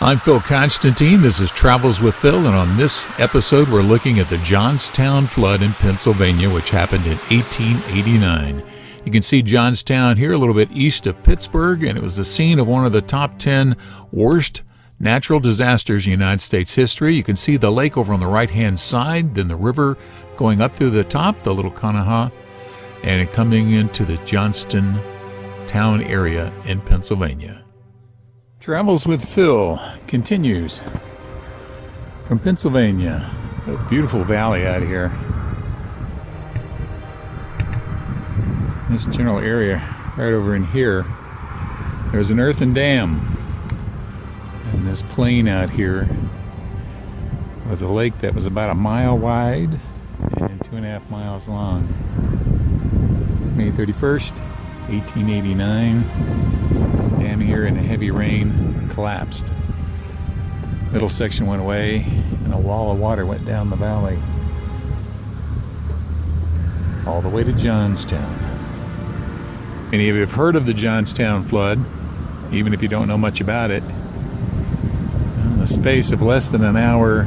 I'm Phil Constantine. This is Travels with Phil, and on this episode we're looking at the Johnstown Flood in Pennsylvania, which happened in 1889. You can see Johnstown here a little bit east of Pittsburgh, and it was the scene of one of the top 10 worst natural disasters in United States history. You can see the lake over on the right-hand side, then the river going up through the top, the Little Kanawha, and it coming into the Johnstown town area in Pennsylvania. Travels with Phil continues from Pennsylvania. A beautiful valley out here. This general area right over in here, there's an earthen dam. And this plain out here was a lake that was about a mile wide and 2.5 miles long. May 31st, 1889. Dam here in a heavy rain collapsed. Middle section went away and a wall of water went down the valley all the way to Johnstown. Many of you have heard of the Johnstown Flood, even if you don't know much about it. In the space of less than an hour,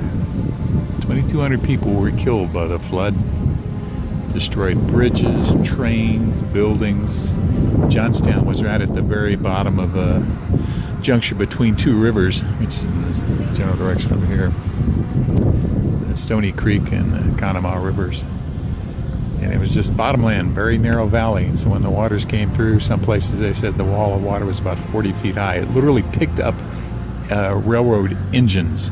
2,200 people were killed by the flood. Destroyed bridges, trains, buildings. Johnstown was right at the very bottom of a juncture between two rivers, which is in this general direction over here, the Stony Creek and the Kanawha rivers. And it was just bottomland, very narrow valley. So when the waters came through, some places they said the wall of water was about 40 feet high. It literally picked up railroad engines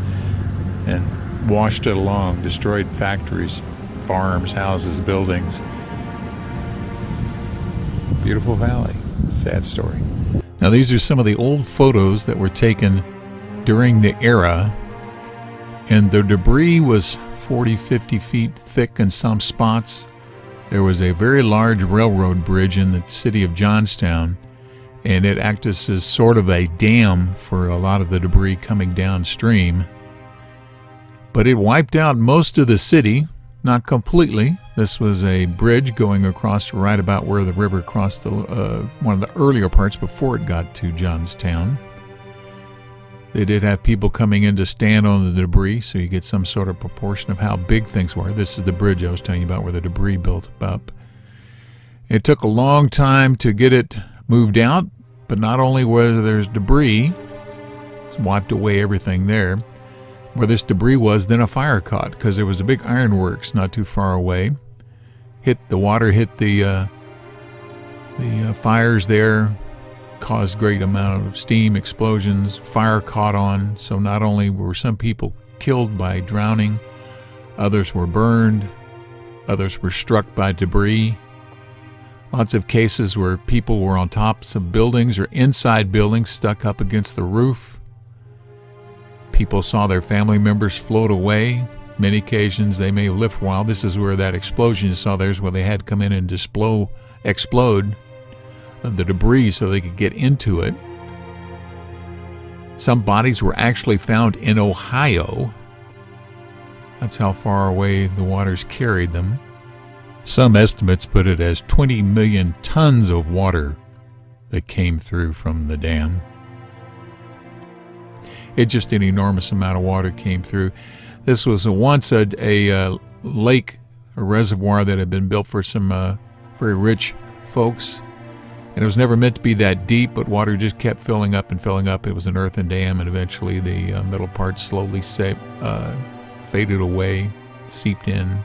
and washed it along, destroyed factories, farms, houses, buildings. Beautiful valley. Sad story. Now these are some of the old photos that were taken during the era, and the debris was 40, 50 feet thick in some spots. There was a very large railroad bridge in the city of Johnstown, and it acted as sort of a dam for a lot of the debris coming downstream. But it wiped out most of the city, not completely. This was a bridge going across right about where the river crossed one of the earlier parts before it got to Johnstown. They did have people coming in to stand on the debris, so you get some sort of proportion of how big things were. This is the bridge I was telling you about where the debris built up. It took a long time to get it moved out, but not only where there's debris, it's wiped away everything there. Where this debris was, then a fire caught, because there was a big ironworks not too far away. The water hit the fires there, caused great amount of steam, explosions, fire caught on. So not only were some people killed by drowning, others were burned, others were struck by debris. Lots of cases where people were on tops of buildings or inside buildings stuck up against the roof. People saw their family members float away. Many occasions they may have lived for a while. This is where that explosion you saw there's where they had to come in and explode the debris so they could get into it. Some bodies were actually found in Ohio. That's how far away the waters carried them. Some estimates put it as 20 million tons of water that came through from the dam. It just an enormous amount of water came through. This was once a lake, a reservoir that had been built for some very rich folks. And it was never meant to be that deep, but water just kept filling up and filling up. It was an earthen dam, and eventually the middle part slowly faded away, seeped in,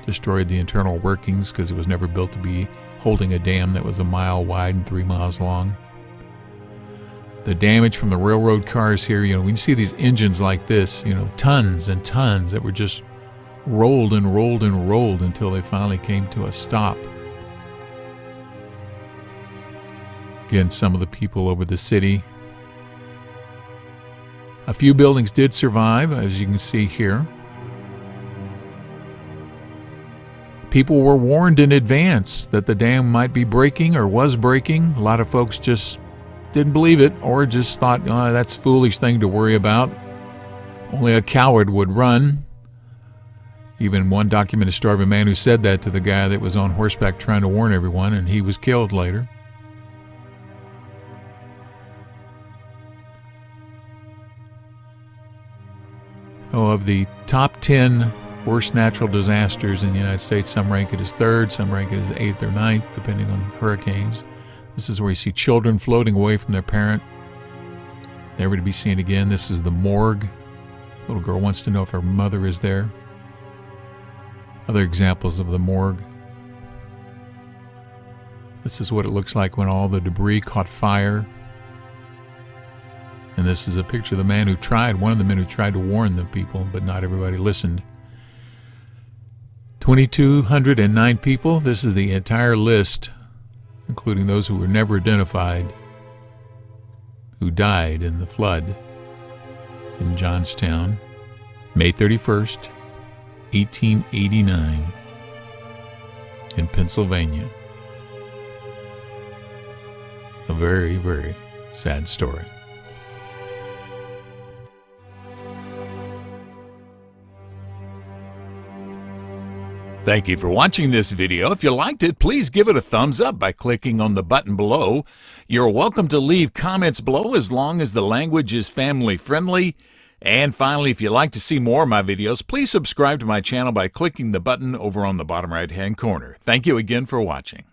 destroyed the internal workings because it was never built to be holding a dam that was a mile wide and 3 miles long. The damage from the railroad cars here, when you see these engines like this, tons and tons that were just rolled and rolled and rolled until they finally came to a stop. Again, some of the people over the city. A few buildings did survive, as you can see here. People were warned in advance that the dam might be breaking or was breaking. A lot of folks just didn't believe it or just thought, oh, that's a foolish thing to worry about. Only a coward would run. Even one documented story of a man who said that to the guy that was on horseback trying to warn everyone, and he was killed later. Of the top 10 worst natural disasters in the United States, some rank it as third, some rank it as 8th or 9th, depending on hurricanes. This is where you see children floating away from their parent, never to be seen again. This is the morgue. Little girl wants to know if her mother is there. Other examples of the morgue. This is what it looks like when all the debris caught fire. And this is a picture of the man who tried, one of the men who tried to warn the people, but not everybody listened. 2,209 people. This is the entire list, including those who were never identified, who died in the flood in Johnstown, May 31st, 1889, in Pennsylvania. A very, very sad story. Thank you for watching this video. If you liked it, please give it a thumbs up by clicking on the button below. You're welcome to leave comments below as long as the language is family friendly. And finally, if you'd like to see more of my videos, please subscribe to my channel by clicking the button over on the bottom right-hand corner. Thank you again for watching.